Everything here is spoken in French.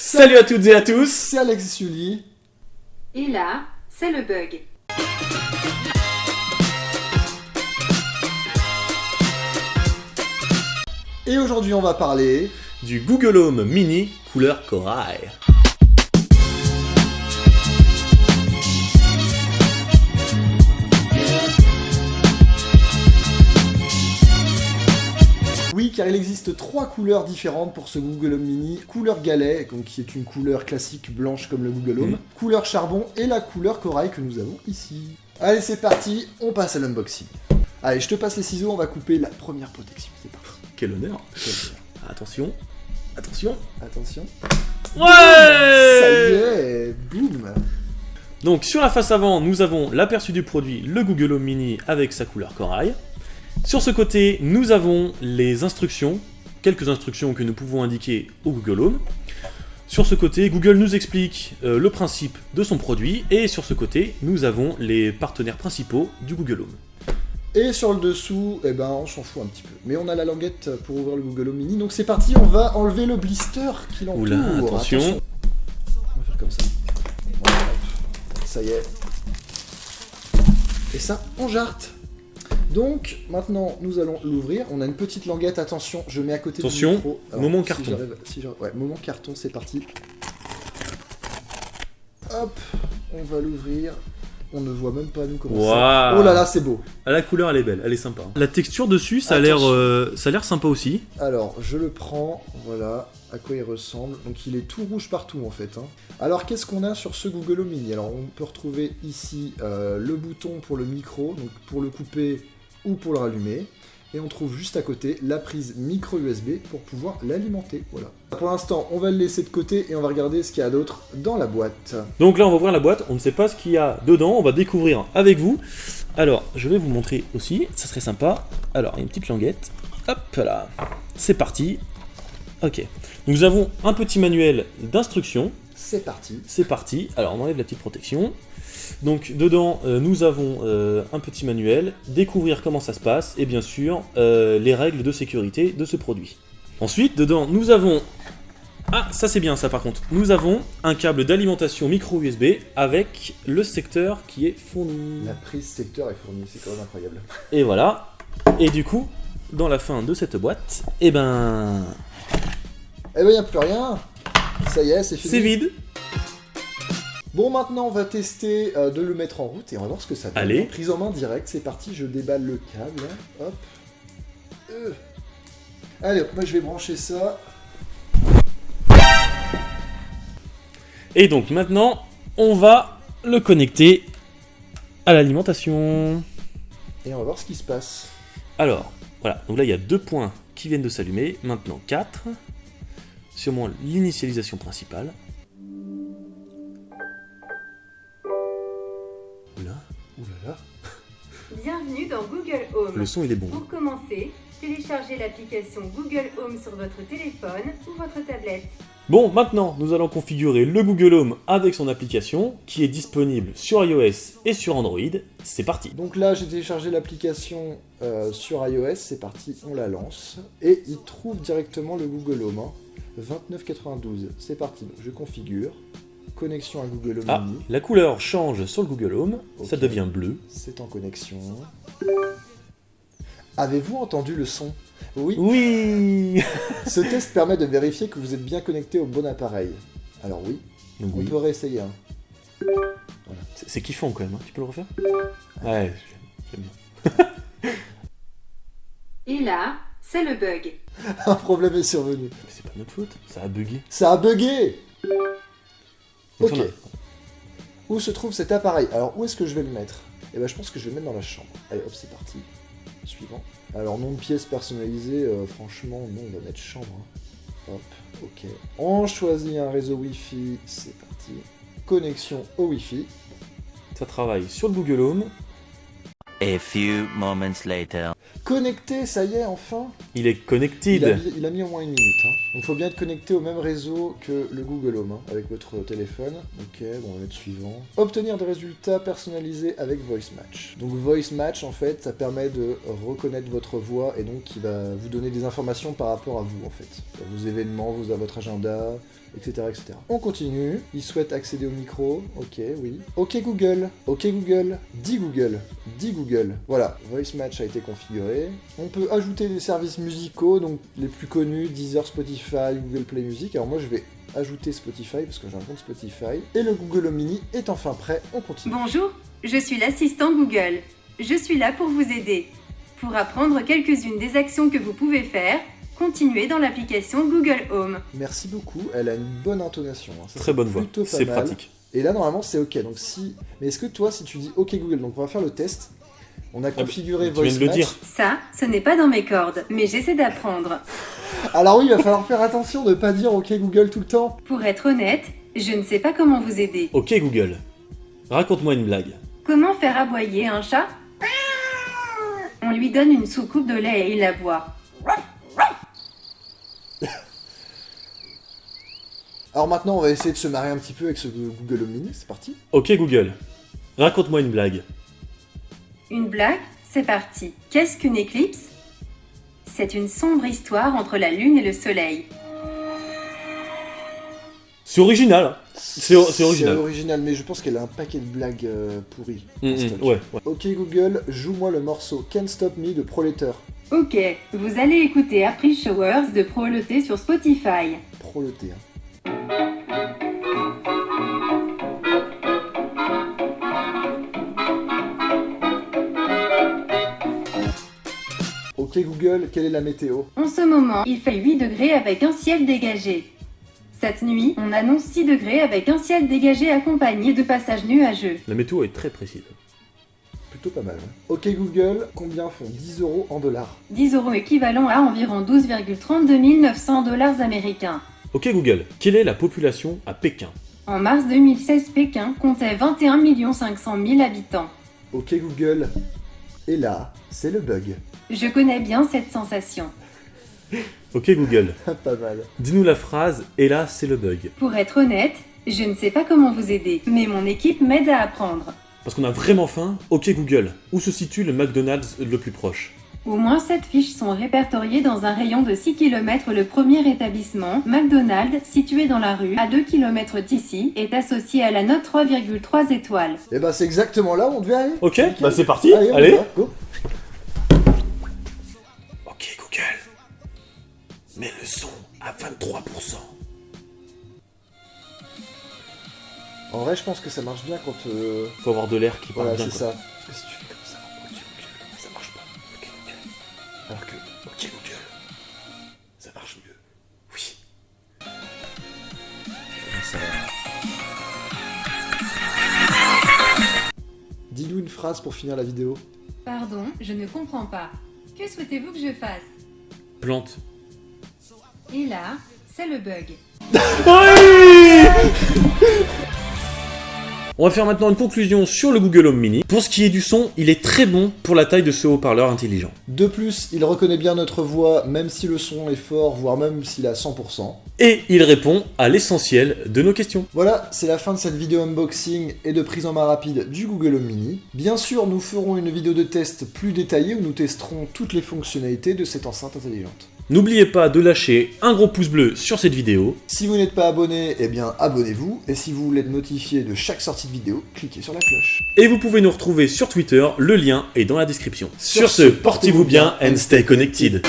Salut à toutes et à tous. C'est Alex Sully. Et là, c'est le bug. Et aujourd'hui, on va parler Du Google Home Mini couleur corail. Oui, car il existe 3 couleurs différentes pour ce Google Home Mini. Couleur galet, donc qui est une couleur classique blanche comme le Google Home. Couleur charbon et la couleur corail que nous avons ici. Allez, c'est parti, on passe à l'unboxing. Allez, je te passe les ciseaux, on va couper la première protection. C'est parti. Quel honneur. Attention. Attention. Attention. Ouais. Ça y est, boum. Donc sur la face avant, nous avons l'aperçu du produit, le Google Home Mini avec sa couleur corail. Sur ce côté, nous avons les instructions, quelques instructions que nous pouvons indiquer au Google Home. Sur ce côté, Google nous explique le principe de son produit, et sur ce côté, nous avons les partenaires principaux du Google Home. Et sur le dessous, eh ben, on s'en fout un petit peu. Mais on a la languette pour ouvrir le Google Home Mini, donc c'est parti, on va enlever le blister qui l'entoure. Oula, attention. On va faire comme ça. Voilà, ça y est. Et ça, on jarte. Donc, maintenant, nous allons l'ouvrir. On a une petite languette, attention, je mets à côté Attention, du micro. Alors, moment carton. Ouais, moment carton, c'est parti. Hop, on va l'ouvrir. On ne voit même pas nous comment ça. Oh là là, c'est beau. Ah, la couleur, elle est belle, elle est sympa. La texture dessus, ça a l'air sympa aussi. Alors, je le prends, voilà, à quoi il ressemble. Donc, il est tout rouge partout, en fait. Hein. Alors, qu'est-ce qu'on a sur ce Google Home Mini? Alors, on peut retrouver ici le bouton pour le micro, donc pour le couper ou pour le rallumer. Et on trouve juste à côté la prise micro USB pour pouvoir l'alimenter. Voilà. Pour l'instant, on va le laisser de côté et on va regarder ce qu'il y a d'autre dans la boîte. Donc là, on va ouvrir la boîte, on ne sait pas ce qu'il y a dedans, on va découvrir avec vous. Alors, je vais vous montrer aussi, ça serait sympa. Alors, il y a une petite languette. Hop là, c'est parti. Ok, nous avons un petit manuel d'instructions. C'est parti. C'est parti. Alors, on enlève la petite protection. Donc, dedans, nous avons un petit manuel, découvrir comment ça se passe, et bien sûr, les règles de sécurité de ce produit. Ensuite, dedans, nous avons... Ah, ça c'est bien ça par contre. Nous avons un câble d'alimentation micro USB avec le secteur qui est fourni. La prise secteur est fournie, c'est quand même incroyable. Et voilà. Et du coup, dans la fin de cette boîte, eh ben, il n'y a plus rien. Ça y est, c'est fini. C'est vide. Bon, maintenant, on va tester de le mettre en route et on va voir ce que ça donne. Allez. Prise en main direct, c'est parti, je déballe le câble. Hop. Allez, hop, moi je vais brancher ça. Et donc maintenant, on va le connecter à l'alimentation. Et on va voir ce qui se passe. Alors, voilà, donc là il y a 2 points qui viennent de s'allumer, maintenant 4. Sûrement l'initialisation principale. Oula. Oulala. Bienvenue dans Google Home. Le son il est bon. Pour commencer, téléchargez l'application Google Home sur votre téléphone ou votre tablette. Bon, maintenant nous allons configurer le Google Home avec son application qui est disponible sur iOS et sur Android. C'est parti. Donc là, j'ai téléchargé l'application sur iOS, c'est parti, on la lance. Et il trouve directement le Google Home. Hein. 29,92, c'est parti, donc je configure. Connexion à Google Home Ah, Mini. la couleur change sur le Google Home, ça Ok. devient bleu. C'est en connexion. Avez-vous entendu le son? Oui. Oui. Ce test permet de vérifier que vous êtes bien connecté au bon appareil. Alors oui, Donc, on oui. peut réessayer. Hein. C'est kiffant quand même, hein. Tu peux le refaire? Ouais, j'aime bien. Et là, c'est le bug. Un problème est survenu. Mais c'est pas notre faute, ça a bugué. Ça a bugué. Donc, Ok. on a- Où se trouve cet appareil? Alors où est-ce que je vais le mettre? Eh ben je pense que je vais le mettre dans la chambre. Allez hop, c'est parti. Suivant. Alors nom de pièce personnalisé, franchement non, on va mettre chambre. Hein. Hop, ok. On choisit un réseau Wi-Fi, c'est parti. Connexion au Wi-Fi. Ça travaille sur le Google Home. A few moments later. Connecté, ça y est, enfin. Il est connected. Il a mis au moins 1 minute. Hein. Donc il faut bien être connecté au même réseau que le Google Home, hein, avec votre téléphone. Ok, bon, on va mettre suivant. Obtenir des résultats personnalisés avec Voice Match. Donc Voice Match, en fait, ça permet de reconnaître votre voix et donc qui va vous donner des informations par rapport à vous, en fait. Vos événements, votre agenda, etc., etc. On continue. Il souhaite accéder au micro. Ok, oui. Ok Google. Ok Google. Dis Google. Dis Google. Voilà, Voice Match a été configuré. On peut ajouter des services musicaux, donc les plus connus, Deezer, Spotify, Google Play Music. Alors moi je vais ajouter Spotify parce que j'ai un compte Spotify. Et le Google Home Mini est enfin prêt. On continue. Bonjour, je suis l'assistant Google. Je suis là pour vous aider. Pour apprendre quelques-unes des actions que vous pouvez faire, continuez dans l'application Google Home. Merci beaucoup. Elle a une bonne intonation. Hein. Ça, Très bonne voix, plutôt pas c'est mal. pratique. Et là, normalement, c'est OK. Donc si... Mais est-ce que toi, si tu dis OK Google, donc on va faire le test. On a configuré tu Voice viens de le Match. dire. Ça, ce n'est pas dans mes cordes, mais j'essaie d'apprendre. Alors oui, il va falloir faire attention de ne pas dire OK Google tout le temps. Pour être honnête, je ne sais pas comment vous aider. Ok Google, raconte-moi une blague. Comment faire aboyer un chat? On lui donne une soucoupe de lait et il la boit. Alors maintenant, on va essayer de se marrer un petit peu avec ce Google Home Mini. C'est parti. Ok Google, raconte-moi une blague. Une blague? C'est parti. Qu'est-ce qu'une éclipse? C'est une sombre histoire entre la lune et le soleil. C'est original. C'est original. C'est original, mais je pense qu'elle a un paquet de blagues pourries. en stock. Ouais. OK Google, joue-moi le morceau Can't Stop Me de Proleter. Ok, vous allez écouter April Showers de Proleté sur Spotify. Proleter. Ok Google, quelle est la météo? En ce moment, il fait 8 degrés avec un ciel dégagé. Cette nuit, on annonce 6 degrés avec un ciel dégagé accompagné de passages nuageux. La météo est très précise. Plutôt pas mal. Hein. Ok Google, combien font 10 € en dollars? 10 € équivalent à environ 12,32 900 $ américains. Ok Google, quelle est la population à Pékin? En mars 2016, Pékin comptait 21 500 000 habitants. Ok Google, et là, c'est le bug. Je connais bien cette sensation. Ok Google, Pas mal. dis-nous la phrase « Et là, c'est le bug Pour être honnête, je ne sais pas comment vous aider, mais mon équipe m'aide à apprendre. ». Parce qu'on a vraiment faim. Ok Google, où se situe le McDonald's le plus proche? Au moins 7 fiches sont répertoriées dans un rayon de 6 km. Le premier établissement, McDonald's, situé dans la rue, à 2 km d'ici, est associé à la note 3,3 étoiles. Et bah c'est exactement là où on devait aller. Ok, bah c'est parti, Allez, on allez. y va, go. Ok Google, mets le son à 23%. En vrai, je pense que ça marche bien quand... Faut avoir de l'air qui parle Voilà, bien. c'est quoi. ça. Parce que si tu fais comme ça, ok Google, ça marche pas. Ok Google. Alors que... Ok Google, ça marche mieux. Oui. Dis-nous une phrase pour finir la vidéo. Pardon, je ne comprends pas. Que souhaitez-vous que je fasse? Plante. Et là, c'est le bug. On va faire maintenant une conclusion sur le Google Home Mini. Pour ce qui est du son, il est très bon pour la taille de ce haut-parleur intelligent. De plus, il reconnaît bien notre voix, même si le son est fort, voire même s'il est à 100%. Et il répond à l'essentiel de nos questions. Voilà, c'est la fin de cette vidéo unboxing et de prise en main rapide du Google Home Mini. Bien sûr, nous ferons une vidéo de test plus détaillée où nous testerons toutes les fonctionnalités de cette enceinte intelligente. N'oubliez pas de lâcher un gros pouce bleu sur cette vidéo. Si vous n'êtes pas abonné, eh bien abonnez-vous. Et si vous voulez être notifié de chaque sortie de vidéo, cliquez sur la cloche. Et vous pouvez nous retrouver sur Twitter, le lien est dans la description. Sur ce, portez-vous bien and stay connected.